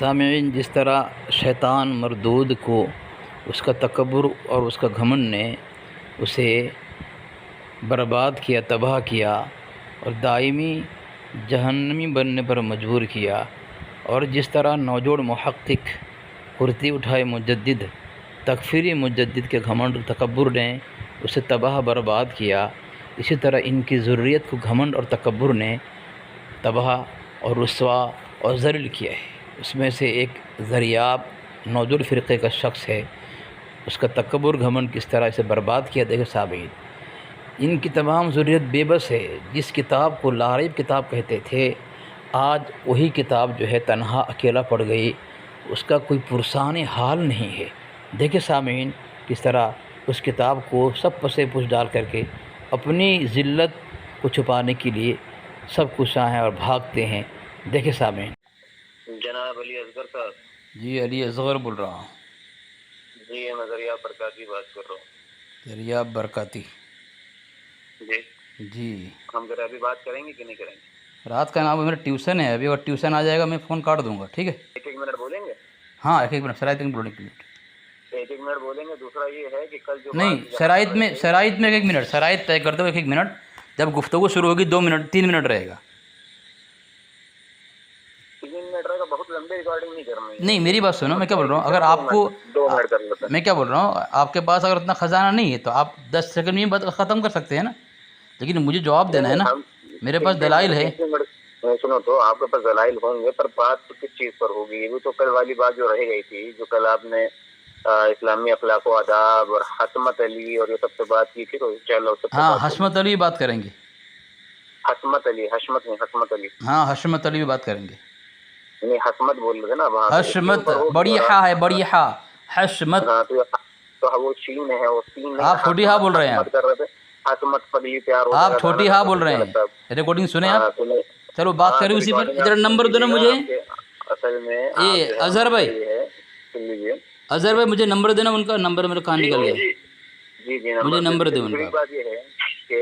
سامعین، جس طرح شیطان مردود کو اس کا تکبر اور اس کا گھمنڈ نے اسے برباد کیا، تباہ کیا اور دائمی جہنمی بننے پر مجبور کیا، اور جس طرح نوجوڑ محقق کرتی اٹھائے مجدد تکفیری مجدد کے گھمنڈ اور تکبر نے اسے تباہ برباد کیا، اسی طرح ان کی ذریت کو گھمنڈ اور تکبر نے تباہ اور رسوا اور ذلیل کیا ہے۔ اس میں سے ایک ذریاب نوجوڑ فرقے کا شخص ہے، اس کا تکبر گھمنڈ کس طرح اسے برباد کیا دیکھے سامعین۔ ان کی تمام ذریت بے بس ہے۔ جس کتاب کو لاریب کتاب کہتے تھے، آج وہی کتاب جو ہے تنہا اکیلا پڑ گئی، اس کا کوئی پرسان حال نہیں ہے۔ دیکھیں سامعین، کس طرح اس کتاب کو سب پسے پوچھ ڈال کر کے اپنی ذلت کو چھپانے کے لیے سب کچھ ہیں اور بھاگتے ہیں۔ دیکھیں سامعین۔ جناب علی اصغر صاحب۔ جی علی اصغر بول رہا ہوں۔ جی میں ذریعہ برکاتی بات کر رہا ہوں۔ ذریعہ برکاتی۔ جی ہم ذرا ابھی بات کریں گے کہ نہیں کریں گے؟ رات کا نام میرا ٹیوشن ہے ابھی، اور ٹیوشن آ جائے گا میں فون کاٹ دوں گا، ٹھیک ہے؟ ایک منٹ بولیں گے؟ ہاں ایک منٹ، شرائط میں بولنے کے لیے ایک منٹ بولیں گے۔ دوسرا یہ ہے کہ کل جو نہیں، شرائط میں ایک منٹ، شرائط طے کر دو ایک منٹ۔ جب گفتگو شروع ہوگی 2 منٹ 3 منٹ رہے گا۔ 3 منٹ رہے گا، بہت لمبی ریکارڈنگ نہیں کرنا ہے۔ نہیں میری بات سنو، میں کیا بول رہا ہوں، اگر آپ کو 2 منٹ کر لیتے ہیں۔ میں کیا بول رہا ہوں، آپ کے پاس اگر اتنا خزانہ نہیں ہے تو آپ 10 سیکنڈ میں بات ختم کر سکتے ہیں نا، لیکن مجھے جواب دینا ہے نا، میرے پاس دلائل ہے۔ سنو تو آپ کے پاس دلائل ہوں گے، پر بات تو کس چیز پر ہوگی؟ یہ بھی تو کل والی بات جو رہ گئی تھی، جو کل آپ نے اسلامی اخلاق و آداب اور حسمت علی اور یہ سب سے بات کی تھی، تو چلو ہاں حشمت علی بات کریں گے۔ حسمت علی، حشمت نہیں، حسمت علی۔ ہاں حشمت علی بھی بات کریں گے۔ نہیں حسمت بول رہے تھے نا وہاں، حشمت بڑی ہا ہے، بڑی ہا، حشمت۔ ہاں تو وہ شین ہے، وہ سین نہیں، آپ چھوٹی ہا بول رہے ہیں، حسمت پر یہ پیار ہوتا ہے۔ آپ چھوٹی ہا بول رہے ہیں، ریکارڈنگ سنیں آپ۔ چلو بات کریں اسی پر، ادھر نمبر دو نا مجھے۔ اصل میں اظہر بھائی، اظہر بھائی مجھے نمبر دینا ان کا، نمبر میرا کہاں نکل گیا؟ جی جی مجھے نمبر دے ان کا۔ بات یہ ہے کہ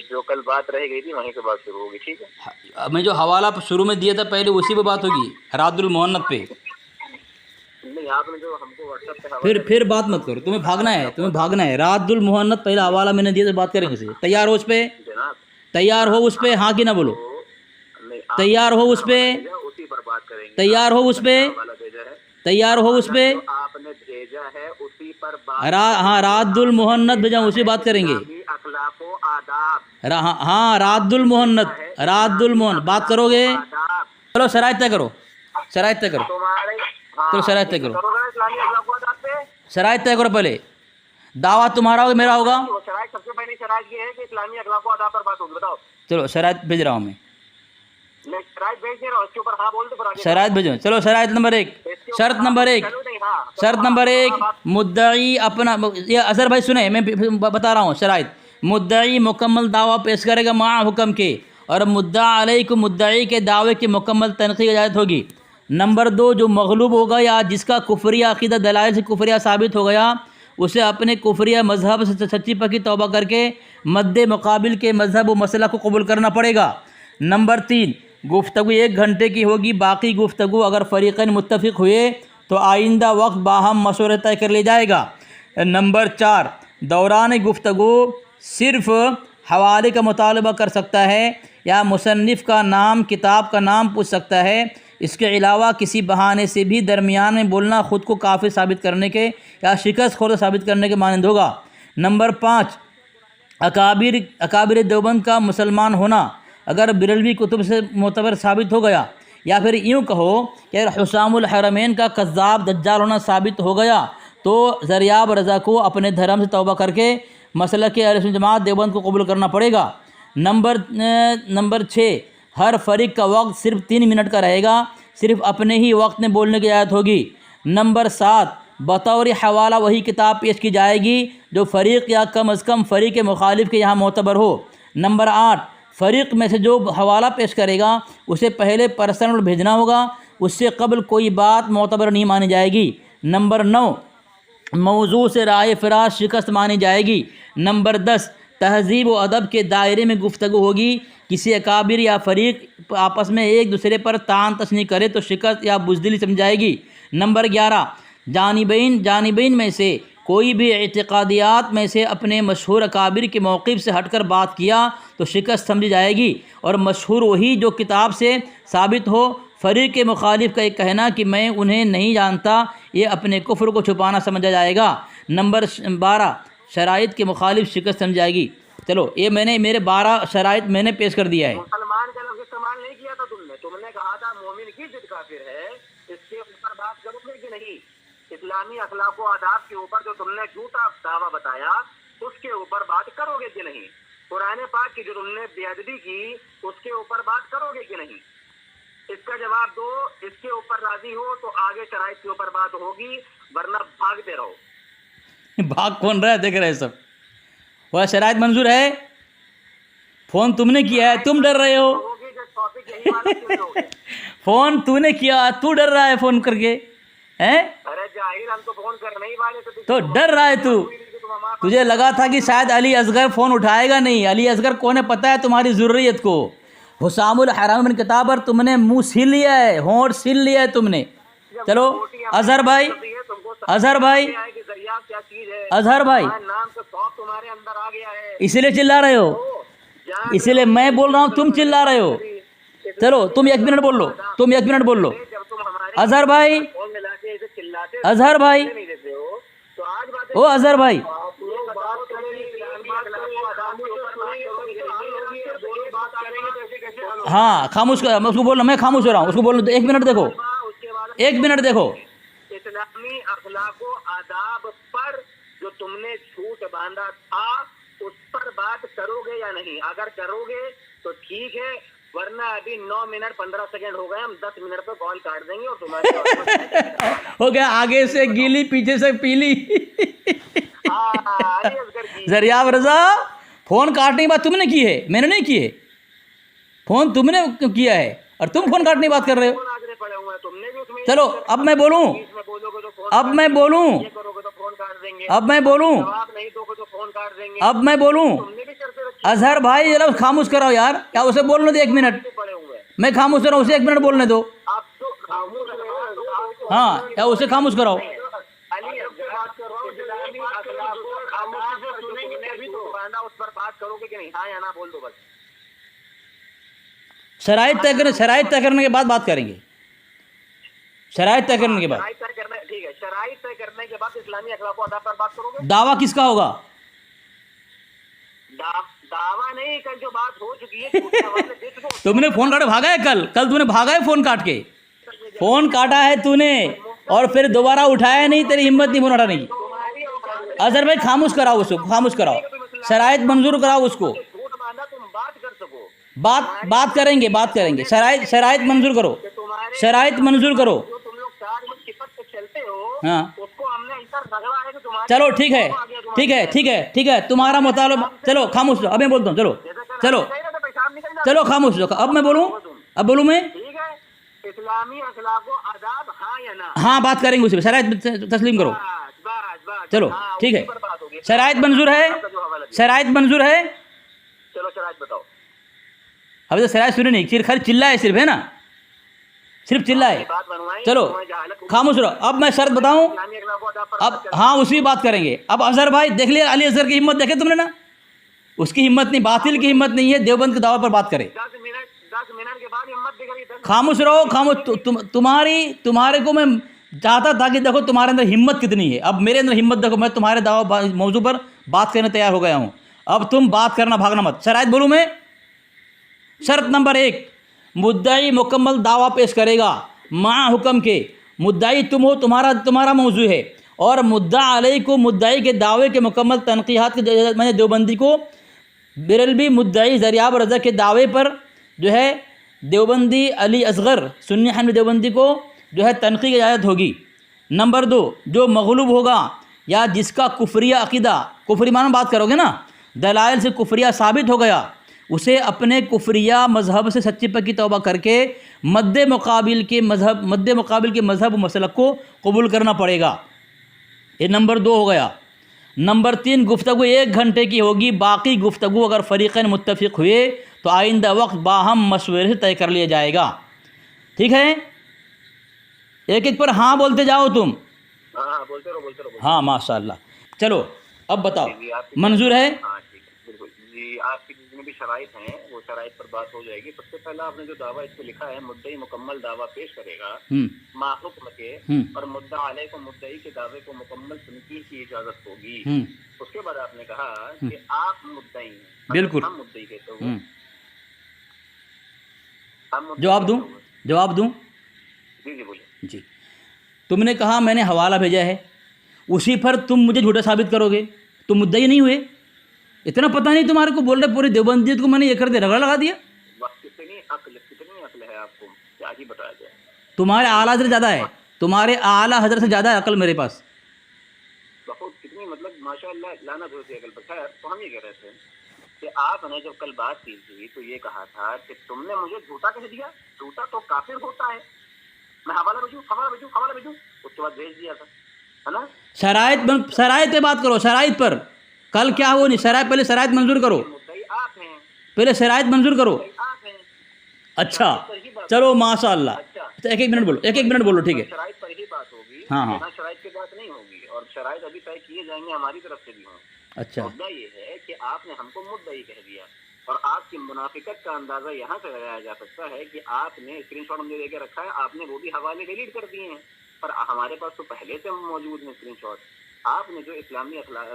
جو کل بات رہ گئی تھی وہیں سے بات شروع ہوگی، ٹھیک ہے؟ میں جو حوالہ شروع میں دیا تھا پہلے اسی پہ بات ہوگی، راد المحنت پہ۔ نہیں آپ نے جو ہم کو واٹس ایپ پہ پھر بات مت کرو، تمہیں بھاگنا ہے، راد المحنت پہلا حوالہ میں نے دیا، تو بات کریں گے۔ تیار ہو اس پہ؟ تیار ہو اس پہ؟ ہاں کہ نہ بولو؟ تیار ہو اس پہ؟ اسی پر بات کریں گے۔ تیار ہو اس پہ؟ تیار ہو اس پہ؟ آپ نے بھیجا ہے اسی پر بات۔ ہاں راد المحنت بھیجا، اسی بات کریں گے۔ اخلاق و آداب۔ ہاں راد المحنت، راد المحنت بات کرو گے؟ چلو شرائط طے کرو، شرائط طے کرو، چلو شرائط طے کرو، اسلامی اخلاق و آداب پہ شرائط طے کرو پہلے۔ دعویٰ تمہارا ہوگا میرا ہوگا؟ شرائط سب سے پہلی شرائط یہ ہے کہ اسلامی اخلاق و آداب پر بات ہوگی، بتاؤ۔ چلو شرائط بھیج رہا ہوں میں، میں شرائط بھیج دے رہا ہوں، اس کے اوپر ہاں بول دو پھر آگے۔ شرائط بھیجو۔ چلو شرائط نمبر 1، شرط نمبر 1، شرط نمبر 1، مدعی اپنا، یہ اظہر بھائی سنیں، میں بتا رہا ہوں شرائط۔ مدعی مکمل دعویٰ پیش کرے گا مع حکم کے، اور مدعا علیہ کو مدعی کے دعوے کی مکمل تنقید اجازت ہوگی۔ نمبر 2، جو مغلوب ہوگا یا جس کا کفریہ عقیدہ دلائل سے کفریہ ثابت ہو گیا، اسے اپنے کفریہ مذہب سے سچی پکی توبہ کر کے مد مقابل کے مذہب و مسئلہ کو قبول کرنا پڑے گا۔ نمبر 3، گفتگو 1 گھنٹے کی ہوگی، باقی گفتگو اگر فریقین متفق ہوئے تو آئندہ وقت باہم مشورہ طے کر لیا جائے گا۔ نمبر 4، دوران گفتگو صرف حوالے کا مطالبہ کر سکتا ہے یا مصنف کا نام، کتاب کا نام پوچھ سکتا ہے، اس کے علاوہ کسی بہانے سے بھی درمیان میں بولنا خود کو کافر ثابت کرنے کے یا شکست خورد ثابت کرنے کے مانند ہوگا۔ نمبر 5، اکابر دیوبند کا مسلمان ہونا اگر بریلوی کتب سے معتبر ثابت ہو گیا، یا پھر یوں کہو کہ حسام الحرمین کا کذاب دجال ہونا ثابت ہو گیا، تو ذریعہ رضا کو اپنے دھرم سے توبہ کر کے مسلک اہل سنت جماعت دیوبند کو قبول کرنا پڑے گا۔ نمبر 6، ہر فریق کا وقت صرف 3 منٹ کا رہے گا، صرف اپنے ہی وقت میں بولنے کی اجازت ہوگی۔ نمبر 7، بطور حوالہ وہی کتاب پیش کی جائے گی جو فریق یا کم از کم فریق مخالف کے یہاں معتبر ہو۔ نمبر 8، فریق میں سے جو حوالہ پیش کرے گا اسے پہلے پرسنل بھیجنا ہوگا، اس سے قبل کوئی بات معتبر نہیں مانی جائے گی۔ نمبر 9، موضوع سے رائے فراز شکست مانی جائے گی۔ نمبر 10، تہذیب و ادب کے دائرے میں گفتگو ہوگی، کسی اکابر یا فریق آپس میں ایک دوسرے پر طعن تشنیع کرے تو شکست یا بزدلی سمجھ جائے گی۔ نمبر 11، جانبین میں سے کوئی بھی اعتقادیات میں سے اپنے مشہور اکابر کے موقف سے ہٹ کر بات کیا تو شکست سمجھی جائے گی، اور مشہور وہی جو کتاب سے ثابت ہو۔ فریق مخالف کا ایک کہنا کہ میں انہیں نہیں جانتا، یہ اپنے کفر کو چھپانا سمجھا جائے گا۔ نمبر 12، شرائط کے مخالف شکست سمجھ جائے گی۔ چلو یہ میرے 12 شرائط میں نے پیش کر دیا ہے۔ مسلمان کا لفظ استعمال نہیں کیا تھا تم نے کہا تھا مومن کی ضد کافر ہے، اس کے اوپر بات کرو گے کہ نہیں؟ اسلامی اخلاق و آداب کے اوپر جو تم نے جھوٹا دعویٰ بتایا اس کے اوپر بات کرو گے کہ نہیں؟ قرآن پاک کی جو تم نے بے ادبی کی اس کے اوپر بات کرو گے کہ نہیں؟ اس کا جواب دو۔ اس کے اوپر راضی ہو تو آگے شرائط کے اوپر بات ہوگی، ورنہ بھاگتے رہو۔ بھاگ کون رہا ہے؟ دیکھ رہے سب۔ وہ شرائط منظور ہے؟ فون تم نے کیا ہے، تم ڈر رہے ہو۔ فون تو نے کیا، تو ڈر رہا ہے فون کر کے، ہیں؟ ارے جاہل، ہم تو فون کرنے ہی والے تھے تو ڈر رہا ہے تو۔ تجھے لگا تھا کہ شاید علی اصغر فون اٹھائے گا نہیں۔ علی اصغر کون ہے پتہ ہے تمہاری ضروریت کو؟ حسام الحرام بن کتاب پر تم نے منہ سل لیا ہے، ہونٹ سل لیا ہے تم نے۔ چلو اظہر بھائی، اظہر بھائی، اظہر بھائی، تمہارے اندر آ گیا ہے، اسی لیے چلا رہے ہو، اسی لیے میں بول رہا ہوں، تم چلا رہے ہو۔ چلو تم 1 منٹ بول لو، تم 1 منٹ بول لو۔ اظہر بھائی، اظہر بھائی، او اظہر بھائی، ہاں خاموش کر، میں اس کو بول رہا ہوں، میں خاموش ہو رہا ہوں، اس کو بول رہا ہوں۔ 1 منٹ دیکھو، 1 منٹ دیکھو۔ اسلامی اخلاق و آداب پر جو تم نے جھوٹ باندھا تھا اس پر بات کرو گے یا نہیں؟ اگر کرو گے تو ٹھیک ہے، ورنہ ابھی 9 منٹ 15 سیکنڈ ہو گئے، ہم 10 منٹ پہ کال کاٹ دیں گے اور تمہارے ہو گیا آگے سے گیلی پیچھے سے پیلی۔ زریاب رضا، فون کاٹنے کی بات تم نے کی ہے، میں نے نہیں کی ہے۔ فون تم نے کیا ہے اور تم فون کاٹنے کی بات کر رہے ہو۔ چلو اب میں بولوں، اب میں بولوں، اب میں بولوں، اب میں بولوں۔ اظہر بھائی ذرا خاموش کراؤ یار، کیا اسے بولنے دو 1 منٹ، میں خاموش کر رہا ہوں، اسے 1 منٹ بولنے دو۔ ہاں کیا اسے خاموش کراؤ۔ شرائط طے کرنے کے بعد بات کریں گے، شرائط طے کرنے کے بعد۔ ٹھیک ہے، شرائط طے کرنے کے بعد اسلامی اخلاق و آداب پر بات کرو گے۔ دعویٰ کس کا ہوگا؟ دعویٰ نہیں، کل جو بات ہو چکی ہے تم نے فون کاٹا بھاگا ہے، کل تم نے بھاگا ہے فون کاٹ کے، فون کاٹا ہے تو نے اور پھر دوبارہ اٹھایا نہیں، تیری ہمت نہیں فون اٹھانے کی۔ اظہر بھائی خاموش کراؤ اس کو، خاموش کراؤ، شرائط منظور کراؤ اس کو۔ بات کریں گے، بات کریں گے، شرائط منظور کرو، شرائط منظور کرو۔ ہاں چلو ٹھیک ہے، ٹھیک ہے، ٹھیک ہے، ٹھیک ہے، تمہارا مطالبہ۔ چلو خاموش رہو، اب میں بولتا ہوں، چلو چلو چلو خاموش رہو، اب میں بولوں، اب بولوں میں۔ اسلامی اخلاق و آداب ہاں یا نہ؟ ہاں بات کریں گے، اسی پہ شرائط تسلیم کرو۔ چلو ٹھیک ہے، شرائط منظور ہے، شرائط منظور ہے۔ چلو شرائط بتاؤ۔ ابھی تو شرائط سنی نہیں، خالی چلا ہے صرف، ہے نا، صرف چلا ہے۔ چلو خاموش رہو، اب میں شرط بتاؤں، اب ہاں اسی بات کریں گے۔ اب اظہر بھائی دیکھ لیا، علی اصغر کی ہمت دیکھے تم نے نا، اس کی ہمت نہیں، باطل کی ہمت نہیں ہے دیوبند کے دعوی پر بات کرے۔ 10 منٹ کے بعد ہمت دکھ رہی ہے۔ خاموش رہو، خاموش۔ تمہارے کو میں چاہتا تھا کہ دیکھو تمہارے اندر ہمت کتنی ہے، اب میرے اندر ہمت دیکھو، میں تمہارے دعوی موضوع پر بات کرنے تیار ہو گیا ہوں، اب تم بات کرنا، بھاگنا مت۔ شرائط بولوں میں۔ شرط نمبر 1، مدعی مکمل دعویٰ پیش کرے گا مع حکم کے، مدعی تم ہو، تمہارا موضوع ہے، اور مدعا علیہ کو مدعی کے دعوے کے مکمل تنقیحات کی اجازت میں نے دیوبندی کو برلبی مدعی زریاب رضا کے دعوے پر جو ہے دیوبندی علی اصغر سنی حنفی دیوبندی کو جو ہے تنقیح کی اجازت ہوگی۔ نمبر 2، جو مغلوب ہوگا یا جس کا کفریہ عقیدہ، کفری معنی بات کرو گے نا، دلائل سے کفریہ ثابت ہو گیا، اسے اپنے کفریہ مذہب سے سچی پکی توبہ کر کے مد مقابل کے مذہب و مسلک کو قبول کرنا پڑے گا۔ یہ نمبر 2 ہو گیا۔ نمبر 3، گفتگو 1 گھنٹے کی ہوگی، باقی گفتگو اگر فریقین متفق ہوئے تو آئندہ وقت باہم مشورے سے طے کر لیا جائے گا. ٹھیک ہے, ایک ایک پر ہاں بولتے جاؤ تم. ہاں بولتے رہو. ہاں ماشاء اللہ. چلو اب بتاؤ, جی آپ کی منظور ہے؟ ہاں ٹھیک ہے بالکل. جی آپ کی جتنی بھی شرائط ہیں وہ شرائط پر بات ہو جائے گی. سب سے پہلا آپ نے جو دعویٰ اس پہ لکھا ہے, مدعی مکمل دعویٰ پیش کرے گا ما حکم کے, اور مدعا علیہ کو مدعی کے دعوے کو مکمل تنقید کی اجازت ہوگی. اس کے بعد آپ نے کہا کہ آپ مدعی ہیں. بالکل. ہم مدعی کہتے ہوئے جواب دوں. جی بولیے. جی, تم نے کہا میں نے حوالہ بھیجا ہے, اسی پر تم مجھے جھوٹا ثابت کرو گے, تم مدعی نہیں ہوئے. اتنا پتہ نہیں تمہارے کو, بول رہے پوری دیوبندیت کو میں نے یہ کر دیا, رگڑا لگا دیا. کتنی عقل ہے آپ کو, کیا ہی بتایا جائے. تمہارے اعلیٰ حضرت زیادہ ہے, تمہارے اعلیٰ حضرت سے زیادہ ہے عقل میرے پاس. بہت کتنی مطلب ماشاء اللہ لعنت ہوتی ہے عقل پر. خیر, تو ہم یہ کہہ رہے تھے کہ آپ نے جب کل بات کی تھی تو یہ کہا تھا کہ تم نے مجھے جھوٹا کہہ دیا. جھوٹا تو کافر ہوتا ہے. میں حوالہ بھیجوں, اس کے بعد بھیج دیا تھا, ہے نا. شرائط پہ بات کرو, شرائط پر. کل کیا وہ نہیں, شرائط پہلے شرائط منظور کرو, مدعی آپ ہیں. پہلے شرائط منظور کرو. آپ ہیں. اچھا چلو ماشاء اللہ. ایک منٹ بولو. ٹھیک ہے, شرائط پر ہی بات ہوگی. ہاں. بنا شرائط کی بات نہیں ہوگی, اور شرائط ابھی طے کیے جائیں گے ہماری طرف سے بھی ہوں. اچھا, مدعا یہ ہے کہ آپ نے ہم کو مدعی کہہ دیا, اور آپ کی منافقت کا اندازہ یہاں سے لگایا جا سکتا ہے کہ آپ نے اسکرین شاٹ ہم نے دے کے رکھا ہے, آپ نے وہ بھی حوالے ڈیلیٹ کر دیے ہیں, پر ہمارے پاس تو پہلے سے موجود ہیں اسکرین شاٹ. آپ نے جو اسلامی اخلاق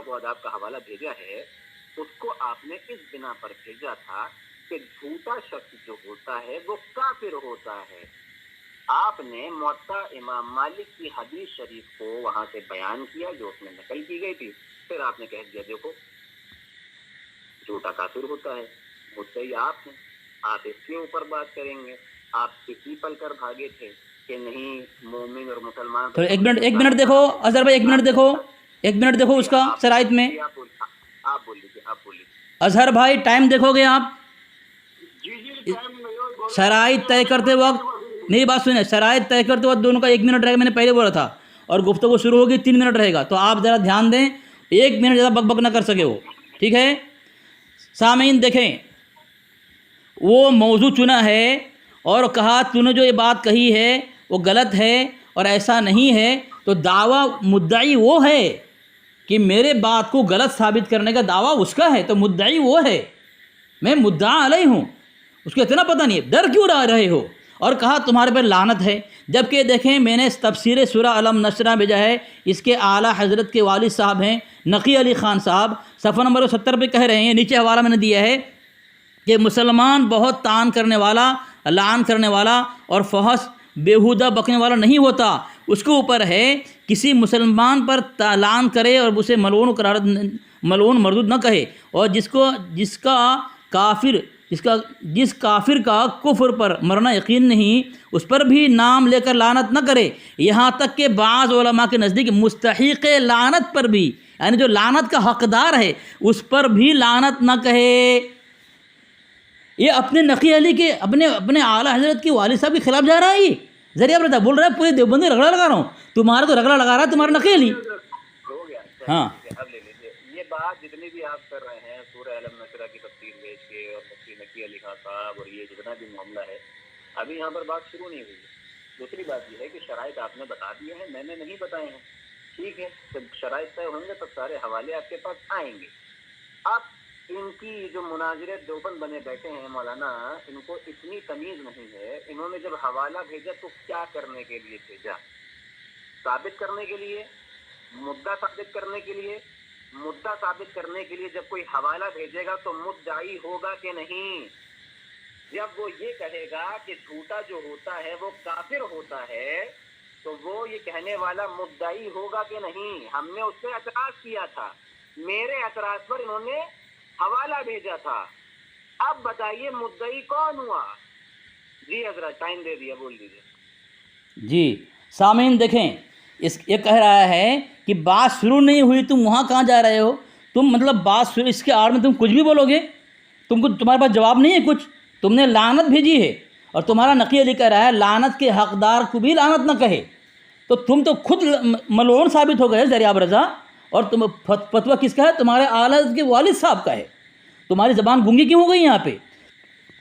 و آداب کا حوالہ بھیجا ہے, اس کو آپ نے اس بنا پر بھیجا تھا کہ جھوٹا شخص جو ہوتا ہے وہ کافر ہوتا ہے. آپ نے موطا امام مالک کی حدیث شریف کو وہاں سے بیان کیا جو اس میں نقل کی گئی تھی. پھر آپ نے کہہ دیا دیکھو جھوٹا کافر ہوتا ہے. مدعی آپ ہیں, آپ اس کے اوپر بات کریں گے. آپ کسی پل کر بھاگے تھے کہ نہیں مومن اور مسلمان. تو ایک منٹ دیکھو اظہر بھائی, ایک منٹ دیکھو اس کا شرائط میں. آپ بول لیجیے. اظہر بھائی ٹائم دیکھو گے آپ. شرائط طے کرتے وقت, میری بات سنیں, شرائط طے کرتے وقت دونوں کا 1 منٹ رہے گا, میں نے پہلے بولا تھا, اور گفتگو شروع ہوگی 3 منٹ رہے گا. تو آپ ذرا دھیان دیں, 1 منٹ زیادہ بک بک نہ کر سکے وہ. ٹھیک ہے سامعین, دیکھیں وہ موضوع چنا ہے اور کہا تو نے جو یہ بات کہی ہے وہ غلط ہے اور ایسا نہیں ہے, تو دعویٰ مدعی وہ ہے کہ میرے بات کو غلط ثابت کرنے کا دعویٰ اس کا ہے, تو مدعی وہ ہے, میں مدعا علیہ ہوں. اس کو اتنا پتہ نہیں ہے, ڈر کیوں رہے ہو. اور کہا تمہارے پر لعنت ہے, جبکہ دیکھیں میں نے تفسیر سورہ علم نشرہ بھیجا ہے, اس کے اعلیٰ حضرت کے والد صاحب ہیں نقی علی خان صاحب, صفحہ نمبر 70 پہ کہہ رہے ہیں, نیچے حوالہ میں نے دیا ہے کہ مسلمان بہت طعن کرنے والا, لعن کرنے والا اور فحش بیہودہ بکنے والا نہیں ہوتا. اس کے اوپر ہے کسی مسلمان پر لعن کرے اور اسے ملعون مردود نہ کہے, اور جس کافر کا کفر پر مرنا یقین نہیں اس پر بھی نام لے کر لعنت نہ کرے. یہاں تک کہ بعض علماء کے نزدیک مستحق لعنت پر بھی, یعنی جو لعنت کا حقدار ہے اس پر بھی لعنت نہ کہے. یہ اپنے نقی علی کے اپنے اعلیٰ حضرت کے والد صاحب کے خلاف جا رہا ہے. یہ ذریعہ رہتا بول رہا ہے پورے دیوبندی رگڑا لگا رہا ہوں, تمہارا تو رگڑا لگا رہا ہے تمہارا نقی علی. ہو گیا. ہاں اب لے لیجیے یہ بات جتنی بھی آپ کر رہے ہیں سورہ علم نشرہ کی تفسیر بھیج کے اور مفتی نقی علی خان صاحب, اور یہ جتنا بھی معاملہ ہے ابھی یہاں پر بات شروع نہیں ہوئی. دوسری بات یہ ہے کہ شرائط آپ نے بتا دی ہیں, میں نے نہیں بتائے ہیں. ٹھیک ہے, جب شرائط طے ہوں گے تب سارے حوالے آپ کے پاس آئیں گے. اب ان کی جو مناظرے دیوبند بنے بیٹھے ہیں مولانا, ان کو اتنی تمیز نہیں ہے. انہوں نے جب حوالہ بھیجا تو کیا کرنے کے لیے بھیجا؟ ثابت کرنے کے لیے, مدعا ثابت کرنے کے لیے. مدعا ثابت کرنے کے لیے جب کوئی حوالہ بھیجے گا تو مدعی ہوگا کہ نہیں؟ جب وہ یہ کہے گا کہ جھوٹا جو ہوتا ہے وہ کافر ہوتا ہے تو وہ یہ کہنے والا مدعی ہوگا کہ نہیں؟ ہم نے اس پہ اعتراض کیا تھا, میرے اعتراض پر انہوں نے حوالہ بھیجا تھا. اب بتائیے مدعی کون ہوا؟ جی حضرت ٹائم دے دیا, بول دیجیے. جی سامعین دیکھیں, یہ کہہ رہا ہے کہ بات شروع نہیں ہوئی, تم وہاں کہاں جا رہے ہو؟ تم مطلب بات شروع, اس کے آڑ میں تم کچھ بھی بولو گے, تمہارے پاس جواب نہیں ہے کچھ. تم نے لعنت بھیجی ہے اور تمہارا نقی علی کہہ رہا ہے لعنت کے حقدار کو بھی لعنت نہ کہے, تو تم تو خود ملعون ثابت ہو گئے ذریعہ رضا. اور تم فتویٰ کس کا ہے؟ تمہارے اعلیٰ کے والد صاحب کا ہے. تمہاری زبان گونگی کیوں ہو گئی یہاں پہ؟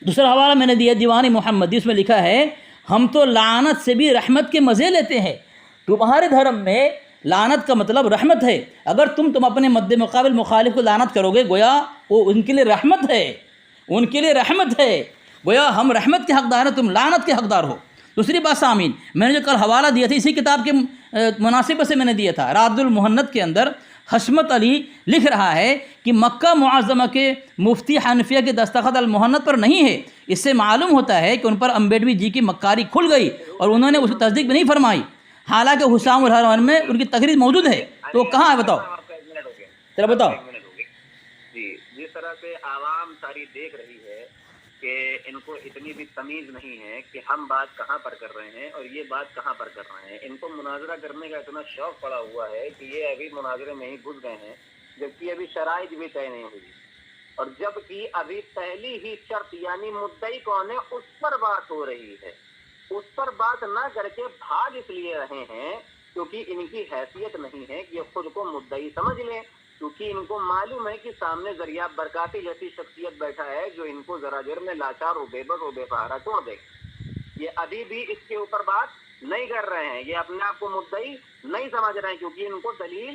دوسرا حوالہ میں نے دیا دیوان محمدی، اس میں لکھا ہے ہم تو لعنت سے بھی رحمت کے مزے لیتے ہیں۔ تمہارے دھرم میں لعنت کا مطلب رحمت ہے، اگر تم اپنے مد مقابل مخالف کو لعنت کرو گے گویا وہ ان کے لیے رحمت ہے، ان کے لیے رحمت ہے، گویا ہم رحمت کے حقدار ہیں، تم لعنت کے حقدار ہو۔ دوسری بات سامعین، میں نے جو کل حوالہ دیا تھا اسی کتاب کے مناسبت سے میں نے دیا تھا، راد المہند کے اندر حشمت علی لکھ رہا ہے کہ مکہ معظمہ کے مفتی حنفیہ کے دستخط المہند پر نہیں ہے، اس سے معلوم ہوتا ہے کہ ان پر امبیڈوی جی کی مکاری کھل گئی اور انہوں نے اس کی تصدیق بھی نہیں فرمائی، حالانکہ حسام الحرمین میں ان کی تقریر موجود ہے۔ تو وہ کہاں ہے بتاؤ، ذرا بتاؤ۔ جی، جس طرح سے عوام ساری دیکھ رہی ہے کہ ان کو اتنی بھی تمیز نہیں ہے کہ ہم بات کہاں پر کر رہے ہیں اور یہ بات کہاں پر کر رہے ہیں، ان کو مناظرہ کرنے کا اتنا شوق پڑا ہوا ہے کہ یہ ابھی مناظرے میں ہی گھس گئے ہیں، جبکہ ابھی شرائط بھی طے نہیں ہوئی، اور جبکہ ابھی پہلی ہی شرط یعنی مدعی کون ہے اس پر بات ہو رہی ہے، اس پر بات نہ کر کے بھاگ اس لیے رہے ہیں کیونکہ ان کی حیثیت نہیں ہے کہ یہ خود کو مدعی سمجھ لیں، کیونکہ ان کو معلوم ہے کہ سامنے ذریعہ برکاتی جیسی شخصیت بیٹھا ہے جو ان کو ذرا دیر میں لاچار و بے بس و بے سہارا چھوڑ دے۔ یہ ابھی بھی اس کے اوپر بات نہیں کر رہے ہیں، یہ اپنے آپ کو مدعی نہیں سمجھ رہے ہیں، کیونکہ ان کو دلیل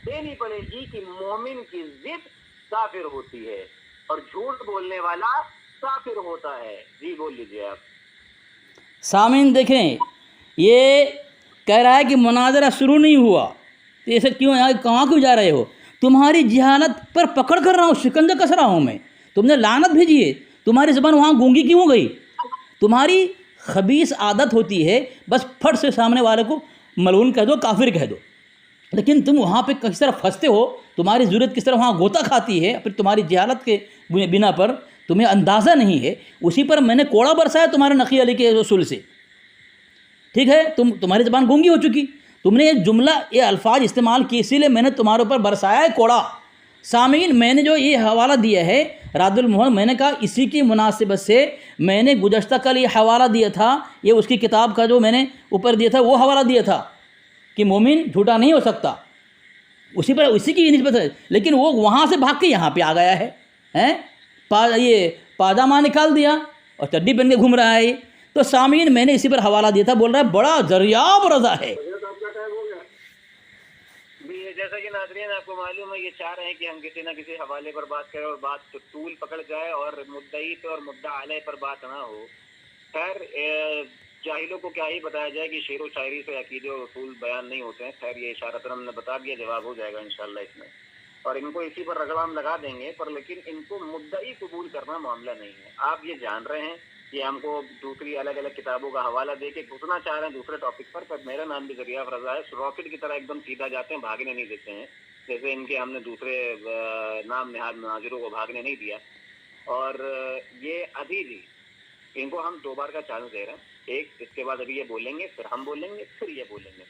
دینی پڑے گی کہ مومن کی ضد کافر ہوتی ہے اور جھوٹ بولنے والا کافر ہوتا ہے۔ جی بول لیجیے آپ۔ سامعین دیکھیں، یہ کہہ رہا ہے کہ مناظرہ شروع نہیں ہوا، تو ایسے کیوں کہاں کیوں جا رہے ہو؟ تمہاری جہالت پر پکڑ کر رہا ہوں، شکنجہ کس رہا ہوں میں، تم نے لعنت بھیجی ہے، تمہاری زبان وہاں گونگی کیوں ہو گئی؟ تمہاری خبیث عادت ہوتی ہے بس پھٹ سے سامنے والے کو ملعون کہہ دو، کافر کہہ دو، لیکن تم وہاں پہ کس طرح پھنستے ہو، تمہاری ضرورت کس طرح وہاں غوطہ کھاتی ہے، پھر تمہاری جہالت کے بنا پر تمہیں اندازہ نہیں ہے، اسی پر میں نے کوڑا برسایا تمہارے نقی علی کے اصول سے، ٹھیک ہے؟ تمہاری زبان گونگی ہو چکی، تم نے یہ جملہ یہ الفاظ استعمال کیے، اسی لیے میں نے تمہارے اوپر برسایا ہے کوڑا۔ سامعین، میں نے جو یہ حوالہ دیا ہے راد المہند، میں نے کہا اسی کی مناسبت سے میں نے گزشتہ کل یہ حوالہ دیا تھا، یہ اس کی کتاب کا جو میں نے اوپر دیا تھا وہ حوالہ دیا تھا کہ مومن جھوٹا نہیں ہو سکتا، اسی کی نسبت ہے، لیکن وہ وہاں سے بھاگ کے یہاں پہ آ گیا ہے، یہ پاجامہ نکال دیا اور چڈی پہن کے گھوم رہا ہے۔ تو سامعین، میں نے اسی پر حوالہ دیا تھا، بول رہا ہے بڑا دریاب رضا ہے۔ جیسا کہ ناظرین آپ کو معلوم ہے یہ چاہ رہے ہیں کہ ہم کسی نہ کسی حوالے پر بات کریں اور بات طول پکڑ جائے اور مدعی پہ اور مدعا علیہ پر بات نہ ہو۔ خیر، جاہلوں کو کیا ہی بتایا جائے کہ شعر و شاعری سے عقیدے اور اصول بیان نہیں ہوتے ہیں۔ خیر، یہ اشارتاً ہم نے بتا دیا، جواب ہو جائے گا انشاءاللہ اس میں، اور ان کو اسی پر رگڑام لگا دیں گے، پر لیکن ان کو مدعی قبول کرنا معاملہ نہیں ہے۔ آپ یہ جان رہے ہیں کہ ہم کو دوسری الگ الگ کتابوں کا حوالہ دے کے گھسنا چاہ رہے ہیں دوسرے ٹاپک پر میرا نام بھی ذریعہ رضا ہے، راکٹ کی طرح ایک دم سیدھا جاتے ہیں، بھاگنے نہیں دیتے ہیں، جیسے ان کے ہم نے دوسرے نام نہاد مناظروں کو بھاگنے نہیں دیا۔ اور یہ ابھی بھی ان کو ہم 2 بار کا چانس دے رہے ہیں، ایک اس کے بعد ابھی یہ بولیں گے، پھر ہم بولیں گے، پھر یہ بولیں گے۔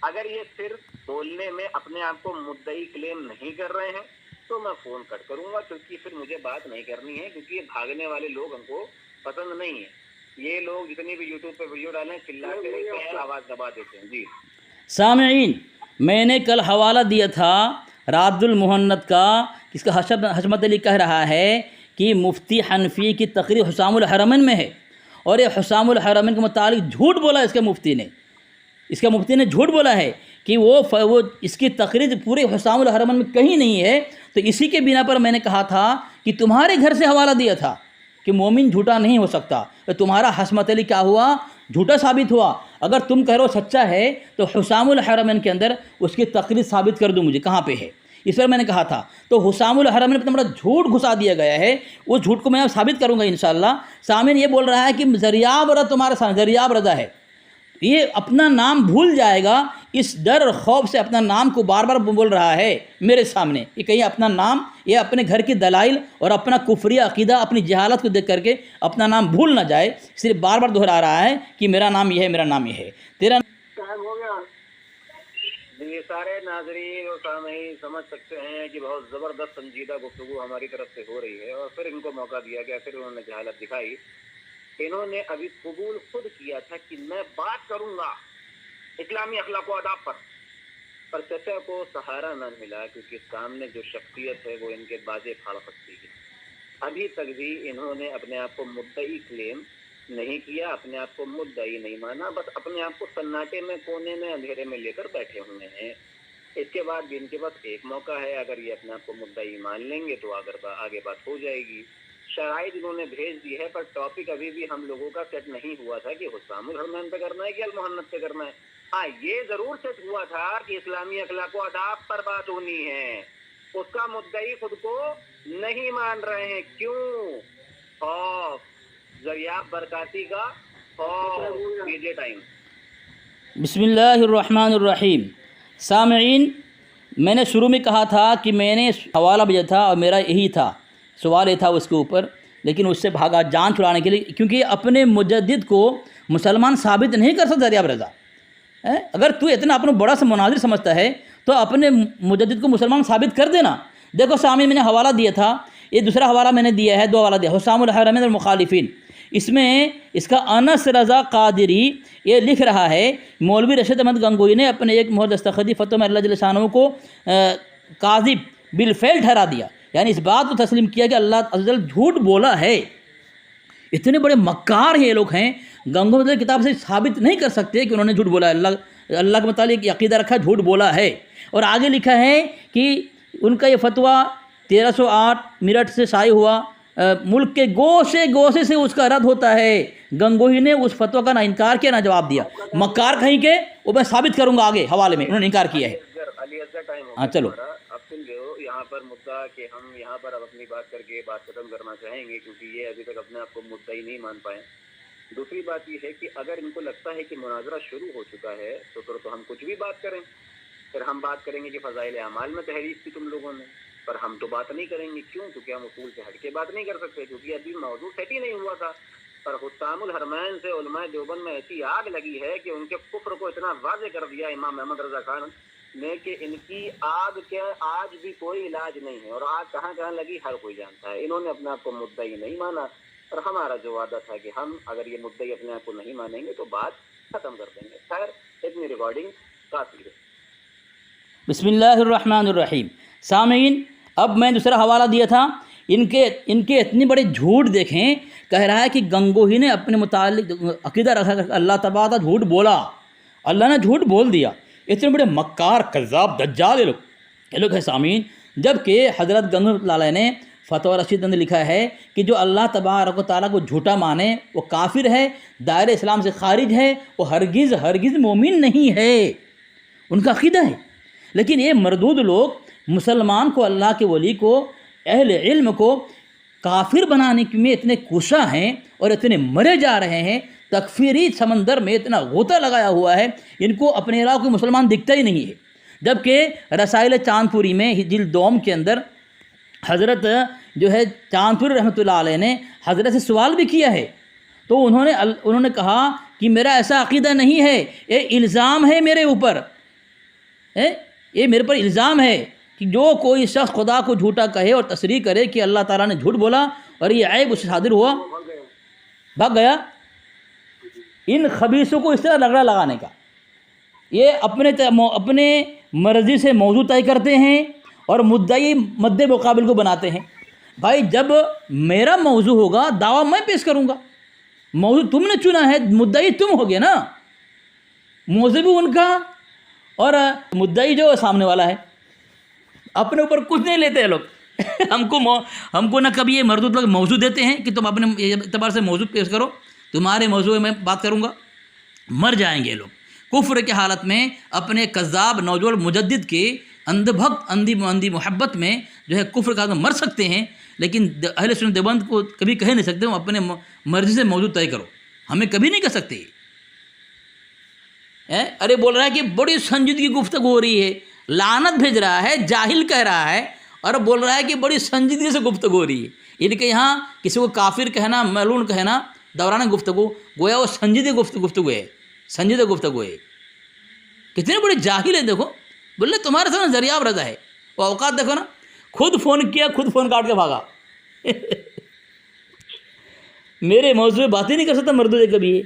اگر یہ صرف بولنے میں اپنے آپ کو مدعی کلیم نہیں کر رہے ہیں تو میں فون کٹ کروں گا، کیونکہ پھر مجھے بات نہیں کرنی ہے، کیونکہ یہ بھاگنے والے لوگ ہم کو پسند نہیں ہے۔ یہ لوگ جتنی بھی یوٹیوب پہ ویڈیو ڈالیں چلاتے رہتے ہیں، آواز دبا دیتے ہیں۔ جی سامعین، میں نے کل حوالہ دیا تھا راد المہند کا، اس کا حشمت علی کہہ رہا ہے کہ مفتی حنفی کی تقریر حسام الحرمین میں ہے، اور یہ حسام الحرمین کے متعلق جھوٹ بولا اس کے مفتی نے جھوٹ بولا ہے کہ وہ اس کی تقریر پورے حسام الحرمین میں کہیں نہیں ہے۔ تو اسی کے بنا پر میں نے کہا تھا کہ تمہارے گھر سے حوالہ دیا تھا کہ مومن جھوٹا نہیں ہو سکتا، تو تمہارا حشمت علی کیا ہوا؟ جھوٹا ثابت ہوا۔ اگر تم کہہ رہے ہو سچا ہے تو حسام الحرمین کے اندر اس کی تقریر ثابت کر دو مجھے، کہاں پہ ہے؟ اس پر میں نے کہا تھا، تو حسام الحرمین پہ تمہارا جھوٹ گھسا دیا گیا ہے، اس جھوٹ کو میں ثابت کروں گا انشاءاللہ۔ سامعین، یہ بول رہا ہے کہ ذریعہ رضا تمہارے سامنے ذریعہ رضا ہے، یہ اپنا نام بھول جائے گا، اس ڈر اور خوف سے اپنا نام کو بار بار بول رہا ہے میرے سامنے، یہ کہیں اپنا نام، یہ اپنے گھر کی دلائل اور اپنا کفری عقیدہ، اپنی جہالت کو دیکھ کر کے اپنا نام بھول نہ جائے، صرف بار بار دہرا رہا ہے کہ میرا نام یہ ہے، میرا نام یہ ہے۔ تیرا ٹائم ہو گیا۔ یہ سارے ناظرین اور سامعین سمجھ سکتے ہیں کہ بہت زبردست سنجیدہ گفتگو ہماری طرف سے ہو رہی ہے، اور پھر ان کو موقع دیا گیا، پھر انہوں نے جہالت دکھائی۔ انہوں نے ابھی قبول خود کیا تھا کہ میں بات کروں گا اسلامی اخلاق و آداب پر چچا کو سہارا نہ ملا، کیونکہ سامنے جو شخصیت ہے وہ ان کے باجے پھاڑ سکتی ہے۔ ابھی تک بھی انہوں نے اپنے آپ کو مدعی کلیم نہیں کیا، اپنے آپ کو مدعی نہیں مانا، بس اپنے آپ کو سناٹے میں کونے میں اندھیرے میں لے کر بیٹھے ہوئے ہیں۔ اس کے بعد بھی ان کے پاس ایک موقع ہے، اگر یہ اپنے آپ کو مدعی مان لیں گے تو آگے بات ہو جائے گی۔ شرائط انہوں نے بھیج دی ہے، پر ٹاپک ابھی بھی ہم لوگوں کا سیٹ نہیں ہوا تھا کہ حسام الحرمین پہ کرنا ہے کہ المحنت پہ کرنا ہے۔ ہاں یہ ضرور سیٹ ہوا تھا کہ اسلامی اخلاق و آداب پر بات ہونی ہے، اس کا مدعی خود کو نہیں مان رہے ہیں۔ کیوں؟ خوف، ذریعہ برکاتی کا خوف۔ یہ ٹائم بسم اللہ الرحمن الرحیم۔ سامعین، میں نے شروع میں کہا تھا کہ میں نے حوالہ بھیجا تھا اور میرا یہی تھا، سوال یہ تھا اس کے اوپر، لیکن اس سے بھاگا جان چھڑانے کے لیے، کیونکہ اپنے مجدد کو مسلمان ثابت نہیں کر سکتا۔ ریاض رضا، اگر تو اتنا اپنا بڑا سا مناظر سمجھتا ہے تو اپنے مجدد کو مسلمان ثابت کر دینا۔ دیکھو سامعین، میں نے حوالہ دیا تھا، یہ دوسرا حوالہ میں نے دیا ہے، 2 حوالہ دیا، حسام الحرمین المخالفین۔ اس میں اس کا انس رضا قادری یہ لکھ رہا ہے، مولوی رشید احمد گنگوئی نے اپنے ایک مہر دستخطی فتویٰ میں اللہ جل شانہ کو کاذب بالفعل ٹھہرا دیا، یعنی اس بات کو تسلیم کیا کہ اللہ عز و جل جھوٹ بولا ہے۔ اتنے بڑے مکار یہ لوگ ہیں، گنگوئی مطلب کتاب سے ثابت نہیں کر سکتے کہ انہوں نے جھوٹ بولا ہے، اللہ کے متعلق عقیدہ رکھا جھوٹ بولا ہے۔ اور آگے لکھا ہے کہ ان کا یہ فتویٰ 1308 میرٹھ سے شائع ہوا، ملک کے گوشے سے اس کا رد ہوتا ہے۔ گنگوئی نے اس فتویٰ کا نہ انکار کیا نہ جواب دیا۔ مکار کہیں کے وہ میں ثابت کروں گا آگے حوالے میں، انہوں نے انکار کیا ہے۔ ہاں چلو، اب سن لو یہاں پر مدعا کہ ہم یہاں پر اب اپنی بات کر کے بات ختم کرنا چاہیں گے، کیونکہ یہ ابھی تک اپنے آپ کو مدعی نہیں مان پائے۔ دوسری بات یہ ہے کہ اگر ان کو لگتا ہے کہ مناظرہ شروع ہو چکا ہے تو پھر تو ہم کچھ بھی بات کریں، پھر ہم بات کریں گے کہ فضائل اعمال میں تحریف کی تم لوگوں نے، پر ہم تو بات نہیں کریں گے۔ کیوں؟ کیونکہ ہم اصول سے ہٹ کے بات نہیں کر سکتے، کیونکہ ابھی موضوع سیٹ ہی نہیں ہوا تھا۔ پر حسام الحرمین سے علماء دیوبند میں ایسی آگ لگی ہے کہ ان کے کفر کو اتنا واضح کر دیا امام احمد رضا خان نے کہ ان کی آگ کے آج بھی کوئی علاج نہیں ہے، اور آگ کہاں کہاں لگی ہر کوئی جانتا ہے۔ انہوں نے اپنے آپ کو مدعی نہیں مانا، اور ہمارا جو وعدہ تھا کہ ہم اگر یہ مدعی اپنے آپ کو نہیں مانیں گے تو بات ختم کر دیں گے۔ خیر، اتنی ریکارڈنگ کافی ہے۔ بسم اللہ الرحمن الرحیم۔ سامعین، اب میں دوسرا حوالہ دیا تھا، ان کے اتنی بڑے جھوٹ دیکھیں۔ کہہ رہا ہے کہ گنگوئی نے اپنے متعلق عقیدہ رکھا کہ اللہ تبارک جھوٹ بولا، اللہ نے جھوٹ بول دیا۔ اتنے بڑے مکار، کذاب، دجال یہ لوگ ہیں سامعین۔ جبکہ حضرت گنگوئی رحمۃ اللہ علیہ نے فتویٰ رشید نے لکھا ہے کہ جو اللہ تبارک و تعالیٰ کو جھوٹا مانے وہ کافر ہے، دائرہ اسلام سے خارج ہے، وہ ہرگز مومن نہیں ہے، ان کا عقیدہ ہے۔ لیکن یہ مردود لوگ مسلمان کو، اللہ کے ولی کو، اہل علم کو کافر بنانے میں اتنے کوشاں ہیں اور اتنے مرے جا رہے ہیں، تکفیری سمندر میں اتنا غوطہ لگایا ہوا ہے، ان کو اپنے علاقے مسلمان دکھتا ہی نہیں ہے۔ جبکہ رسائل چاند پوری میں جلد 2 کے اندر حضرت جو ہے چاند پوری رحمۃ اللہ علیہ نے حضرت سے سوال بھی کیا ہے، تو انہوں نے کہا کہ میرا ایسا عقیدہ نہیں ہے، یہ الزام ہے میرے اوپر، یہ میرے پر الزام ہے کہ جو کوئی شخص خدا کو جھوٹا کہے اور تصریح کرے کہ اللہ تعالیٰ نے جھوٹ بولا اور یہ عیب اس سے صادر ہوا، بھاگ گیا۔ ان خبیثوں کو اس طرح رگڑا لگانے کا، یہ اپنے مرضی سے موضوع طے کرتے ہیں اور مدعی مد مقابل کو بناتے ہیں۔ بھائی جب میرا موضوع ہوگا دعویٰ میں پیش کروں گا، موضوع تم نے چنا ہے، مدعی تم ہو گے نا، موضوع بھی ان کا اور مدعی جو سامنے والا ہے۔ اپنے اوپر کچھ نہیں لیتے ہیں لوگ۔ ہم کو نہ کبھی یہ مردود لوگ موضوع دیتے ہیں کہ تم اپنے اعتبار سے موضوع پیش کرو، تمہارے موضوع میں بات کروں گا، مر جائیں گے یہ لوگ۔ کفر کی حالت میں اپنے کذاب نوجوان مجدد کے اندھ بھکت اندھی محبت میں جو ہے کفر کا مر سکتے ہیں، لیکن اہل سنت دیوبند کو کبھی کہہ نہیں سکتے ہم اپنے مرضی سے موضوع طے کرو، ہمیں کبھی نہیں کہہ سکتے۔ ارے بول رہا ہے کہ بڑی سنجیدگی گفتگو ہو رہی ہے، لعنت بھیج رہا ہے، جاہل کہہ رہا ہے، اور بول رہا ہے کہ بڑی سنجیدگی سے گفتگو ہو رہی ہے۔ ان کے یہاں کسی کو کافر کہنا، ملعون کہنا دوران گفتگو گویا وہ سنجیدہ گفتگو ہے، سنجیدہ گفتگو ہے۔ کتنے بڑے جاہل ہیں دیکھو، بولے تمہارے سامنے ذریعہ رضا ہے، وہ اوقات دیکھو نا، خود فون کیا، خود فون کاٹ کے بھاگا۔ میرے موضوع بات ہی نہیں کر سکتا مردود کبھی۔